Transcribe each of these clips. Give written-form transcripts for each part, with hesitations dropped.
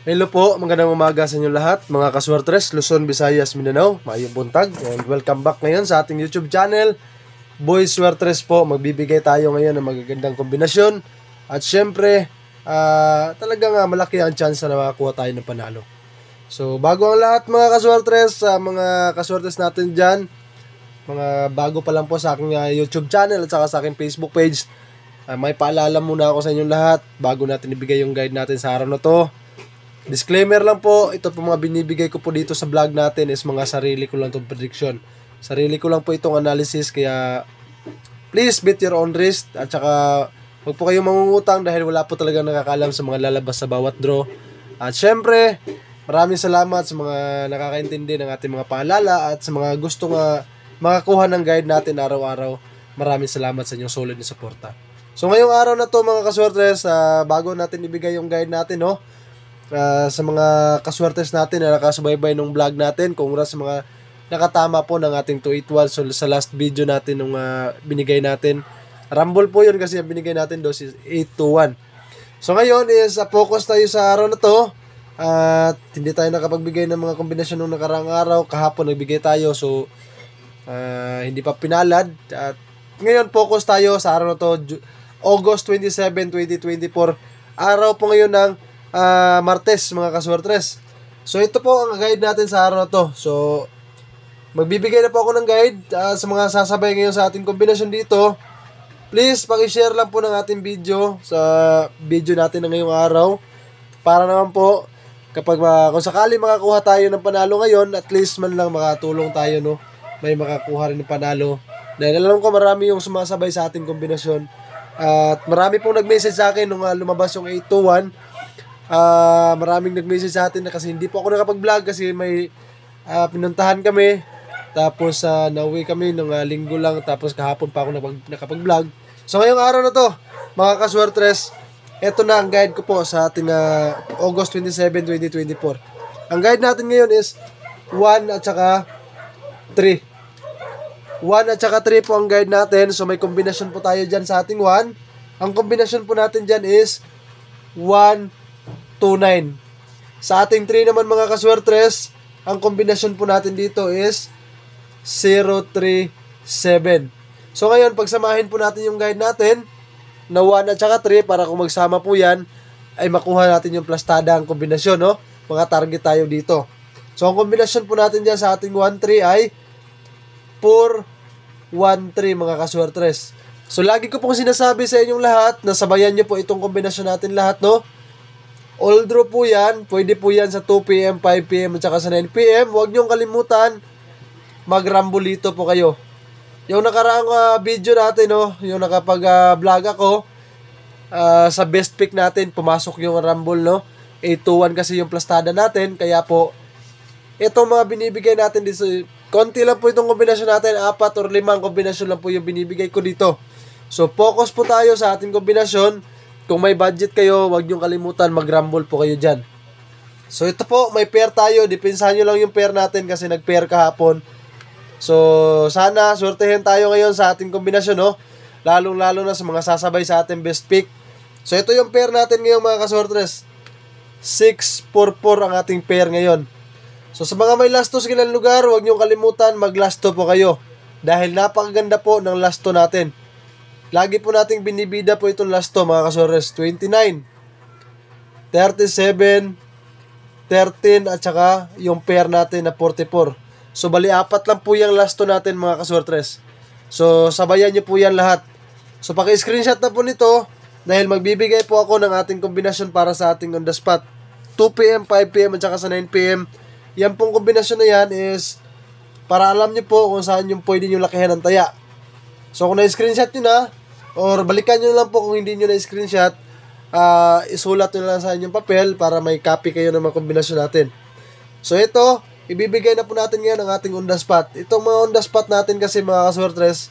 Hello po, magandang umaga sa inyo lahat, mga kaswertres, Luzon, Visayas, Mindanao, maayong buntag, and welcome back ngayon sa ating YouTube channel, Boy Swertres po. Magbibigay tayo ngayon ng magagandang kombinasyon, at syempre, talagang malaki ang chance na makakuha tayo ng panalo. So, bago ang lahat mga kaswertres, mga kaswertres natin dyan, mga bago pa lang po sa aking YouTube channel at saka sa aking Facebook page, may paalala muna ako sa inyong lahat, bago natin ibigay yung guide natin sa araw na to. Disclaimer lang po, ito po mga binibigay ko po dito sa vlog natin is mga sarili ko lang itong prediction. Sarili ko lang po itong analysis, kaya please bet your own risk. At saka huwag po kayong mangungutang dahil wala po talaga nakakaalam sa mga lalabas sa bawat draw. At syempre, maraming salamat sa mga nakakaintindi ng ating mga paalala at sa mga gustong makakuha ng guide natin araw-araw. Maraming salamat sa inyong solid na suporta. So ngayong araw na to mga kaswertres, bago natin ibigay yung guide natin, sa mga kaswertes natin na nakasubaybay ng vlog natin, congrats sa mga nakatama po ng ating 281. So sa last video natin nung binigay natin, rumble po yun kasi ang binigay natin doon is 821. So ngayon is focus tayo sa araw na to, at hindi tayo nakapagbigay ng mga kombinasyon nung nakaraang araw. Kahapon nagbigay tayo, so hindi pa pinalad. At ngayon focus tayo sa araw na to, August 27, 2024. Araw po ngayon ng Martes mga kaswertres. So ito po ang guide natin sa araw na to. So magbibigay na po ako ng guide sa mga sasabay ngayon sa ating kombinasyon dito. Please paki-share lang po ng ating video sa video natin na ngayong araw, para naman po kapag kung sakali makakuha tayo ng panalo ngayon, at least man lang makatulong tayo, may makakuha rin ng panalo. Dahil alam ko marami yung sumasabay sa ating kombinasyon, at marami pong nag-message sa akin nung lumabas yung 821. Maraming nag-message sa atin na kasi hindi po ako nakapag-vlog kasi may pinuntahan kami, tapos nauwi kami nung linggo lang, tapos kahapon pa ako nakapag-vlog. So ngayong araw na to mga kaswertres, eto na ang guide ko po sa ating August 27, 2024. Ang guide natin ngayon is 1 at saka 3. 1 at saka 3 po ang guide natin. So may kombinasyon po tayo dyan sa ating 1. Ang kombinasyon po natin dyan is 1, 2, 9. Sa ating 3 naman mga kaswertres, ang kombinasyon po natin dito is 0, 3, 7. So ngayon, pagsamahin po natin yung guide natin na 1 at saka 3, para kung magsama po yan, ay makuha natin yung plastada ang kombinasyon, Mga target tayo dito. So ang kombinasyon po natin dyan sa ating 1, 3 ay 4, 1, 3 mga kaswertres. So lagi ko pong sinasabi sa inyong lahat na sabayan nyo po itong kombinasyon natin lahat, All draw po yan. Pwede po yan sa 2 PM, 5 PM at saka sa 9 PM. Huwag niyong kalimutan, mag-rambolito po kayo. Yung nakaraang video natin, yung nakapag-vlog ako, sa best pick natin, pumasok yung rumble, 821 kasi yung plastada natin. Kaya po, itong mga binibigay natin dito, konti lang po itong kombinasyon natin, 4 or 5 kombinasyon lang po yung binibigay ko dito. So, focus po tayo sa ating kombinasyon. Kung may budget kayo, huwag niyong kalimutan, mag-rumble po kayo dyan. So ito po, may pair tayo. Depensahan nyo lang yung pair natin kasi nag-pair kahapon. So sana swertehin tayo ngayon sa ating kombinasyon, lalong-lalo na sa mga sasabay sa ating best pick. So ito yung pair natin ngayon mga kaswertres. 6-4-4 ang ating pair ngayon. So sa mga may lasto sa kilang lugar, huwag niyong kalimutan, mag-lasto po kayo. Dahil napakaganda po ng lasto natin. Lagi po nating binibida po itong lasto mga kaswertres. 29, 37, 13 at saka yung pair natin na 44. So bali 4 lang po yung lasto natin mga kaswertres. So sabayan nyo po yan lahat. So paki-screenshot na po nito dahil magbibigay po ako ng ating kombinasyon para sa ating on the spot. 2 PM, 5 PM at saka sa 9 PM. Yan pong kombinasyon na yan is para alam nyo po kung saan yung pwede nyo lakihan ng taya. So kung na-screenshot nyo na, or balikan nyo lang po kung hindi nyo na-screenshot, isulat nyo lang sa inyong papel para may copy kayo ng mga kombinasyon natin. So ito, ibibigay na po natin ngayon ang ating on the spot. Itong mga on the spot natin kasi mga kaswertres,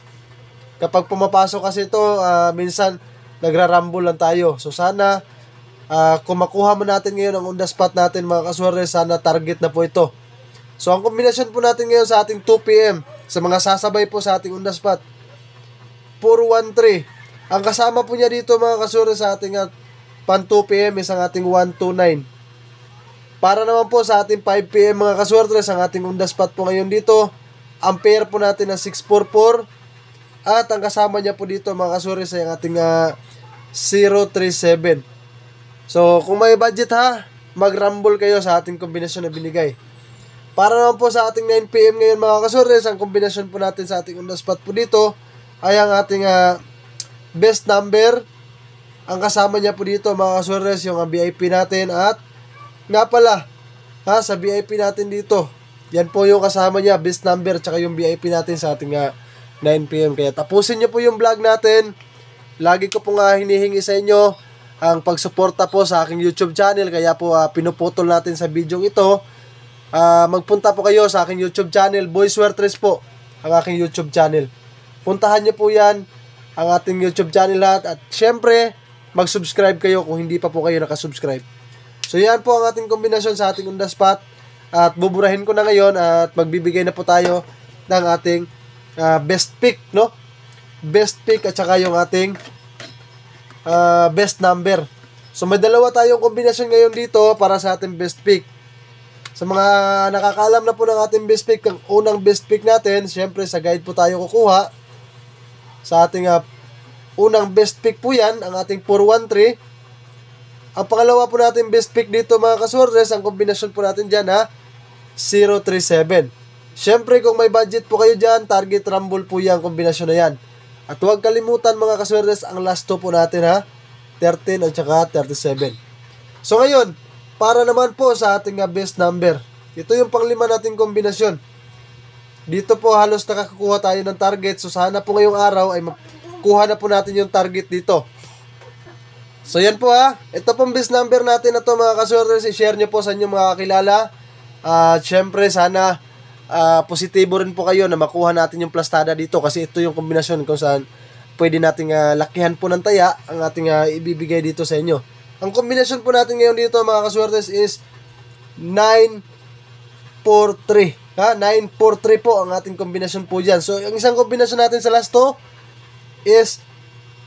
kapag pumapasok kasi ito, minsan nagra-rumble lang tayo. So sana, kung makuha mo natin ngayon ang on the spot natin mga kaswertres, sana target na po ito. So ang kombinasyon po natin ngayon sa ating 2 PM, sa mga sasabay po sa ating on the spot, 4-1-3. Ang kasama po niya dito mga kaswertres sa ating pan 2 PM is ang ating 1-2-9. Para naman po sa ating 5pm mga kaswertres, ang ating on the spot po ngayon dito, ang pair po natin na 644 at ang kasama niya po dito mga kaswertres ay ang ating 037. So kung may budget ha, mag-rumble kayo sa ating kombinasyon na binigay. Para naman po sa ating 9pm ngayon mga kaswertres, ang kombinasyon po natin sa ating on the spot po dito ay ang ating best number. Ang kasama niya po dito mga kaswertres yung VIP natin at nga pala, sa VIP natin dito, yan po yung kasama niya, best number, tsaka yung VIP natin sa ating 9pm. Kaya tapusin niyo po yung vlog natin. Lagi ko po hinihingi sa inyo ang pagsuporta po sa aking YouTube channel. Kaya po pinuputol natin sa video ito. Magpunta po kayo sa aking YouTube channel, Boy Suertres po, ang aking YouTube channel. Puntahan niyo po yan, ang ating YouTube channel lahat. At syempre, mag-subscribe kayo kung hindi pa po kayo nakasubscribe. So yan po ang ating kombinasyon sa ating on the spot. At buburahin ko na ngayon at magbibigay na po tayo ng ating best pick, no? Best pick at saka yung ating best number. So may dalawa tayong kombinasyon ngayon dito para sa ating best pick. Sa mga nakakaalam na po ng ating best pick, ang unang best pick natin, syempre sa guide po tayo kukuha. Sa ating unang best pick po yan, ang ating 413. Ang pangalawa po natin best pick dito mga kaswertres, ang kombinasyon po natin dyan 037. Syempre kung may budget po kayo dyan, target rumble po yung kombinasyon na yan. At huwag kalimutan mga kaswertres, ang last 2 po natin 13 at saka 37. So ngayon, para naman po sa ating best number, ito yung panglima nating kombinasyon. Dito po halos nakakakuha tayo ng target. So sana po ngayong araw ay makuha na po natin yung target dito. So yan po ito pong best number natin na to mga kaswertres, i-share nyo po sa inyong mga kakilala. Syempre sana positibo rin po kayo na makuha natin yung plastada dito, kasi ito yung kombinasyon kung saan pwede nating lakihan po ng taya ang ating ibibigay dito sa inyo. Ang kombinasyon po natin ngayon dito mga kaswertres is 943. 943 po ang ating kombinasyon po dyan. So ang isang kombinasyon natin sa last 2 is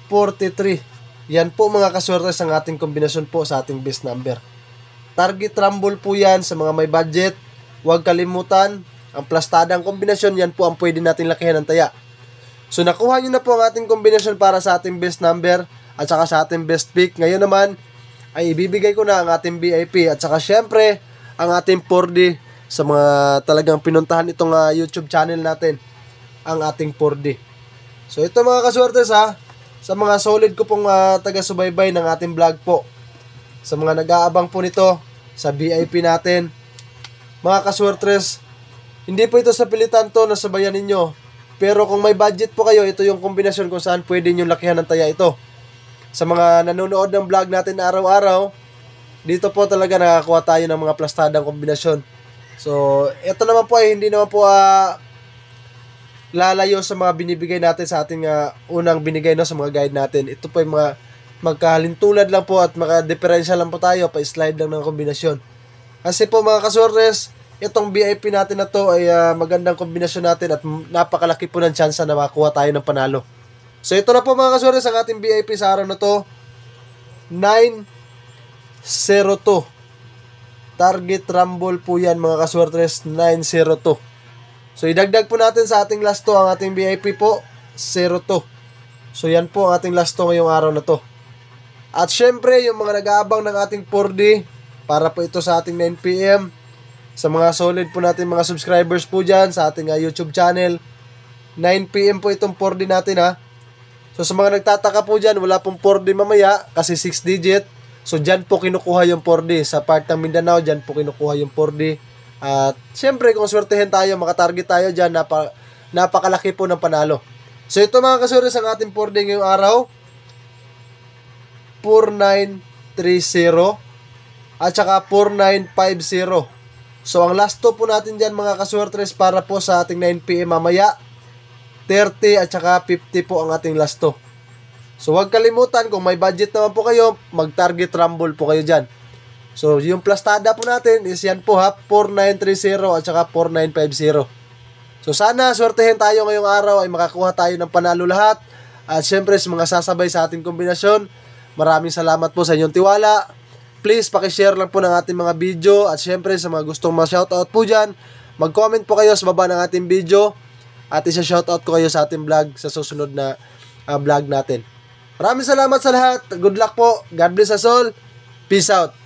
43. Yan po mga kaswertres ang ating kombinasyon po sa ating best number. Target rumble po yan sa mga may budget. Huwag kalimutan, ang plastadang kombinasyon, yan po ang pwede natin lakihan ng taya. So nakuha nyo na po ang ating kombinasyon para sa ating best number at saka sa ating best pick. Ngayon naman ay ibibigay ko na ang ating VIP at saka syempre ang ating 4D sa mga talagang pinuntahan itong YouTube channel natin, ang ating 4D. So ito mga kaswertres sa mga solid ko pong taga-subaybay ng ating vlog po, sa mga nag-aabang po nito sa VIP natin, mga kaswertres, hindi po ito sa pilitan to na sabayan ninyo. Pero kung may budget po kayo, ito yung kombinasyon kung saan pwede nyo lakihan ng taya ito. Sa mga nanonood ng vlog natin araw-araw, dito po talaga nakakuha tayo ng mga plastadang kombinasyon. So ito naman po ay hindi naman po lalayo sa mga binibigay natin sa ating unang binigay sa mga guide natin. Ito po ay mga magkahalintulad lang po at maka-diferensya lang po tayo, pa-slide lang ng kombinasyon. Kasi po mga kaswertres, itong VIP natin na to ay magandang kombinasyon natin at napakalaki po ng chance na makakuha tayo ng panalo. So ito na po mga kaswertres ang ating VIP sa araw na to, 902. Target rumble po yan mga kaswertres, 902. So idagdag po natin sa ating last 2 ang ating VIP po, 02. So yan po ang ating last 2 ngayong araw na to. At syempre yung mga nag-aabang ng ating 4D, para po ito sa ating 9pm, sa mga solid po natin mga subscribers po dyan sa ating YouTube channel, 9pm po itong 4D natin So sa mga nagtataka po dyan, wala pong 4D mamaya kasi 6 digit. So dyan po kinukuha yung 4D. Sa part ng Mindanao, dyan po kinukuha yung 4D. At syempre kung swertehin tayo, makatarget tayo dyan, napakalaki po ng panalo. So ito mga kaswertres ang ating 4D ngayong araw, 4930 at saka 4950. So ang last 2 po natin dyan mga kaswertres para po sa ating 9pm mamaya, 30 at saka 50 po ang ating last 2. So huwag kalimutan, kung may budget naman po kayo, mag-target rumble po kayo dyan. So yung plastada po natin is yan po 4930 at saka 4950. So sana swertehin tayo ngayong araw ay makakuha tayo ng panalo lahat. At syempre sa mga sasabay sa ating kombinasyon, maraming salamat po sa inyong tiwala. please pakishare lang po ng ating mga video. At syempre sa mga gustong ma-shoutout po dyan, mag-comment po kayo sa baba ng ating video. At isa-shoutout ko kayo sa ating vlog sa susunod na vlog natin. Maraming salamat sa lahat. Good luck po. God bless us all. Peace out.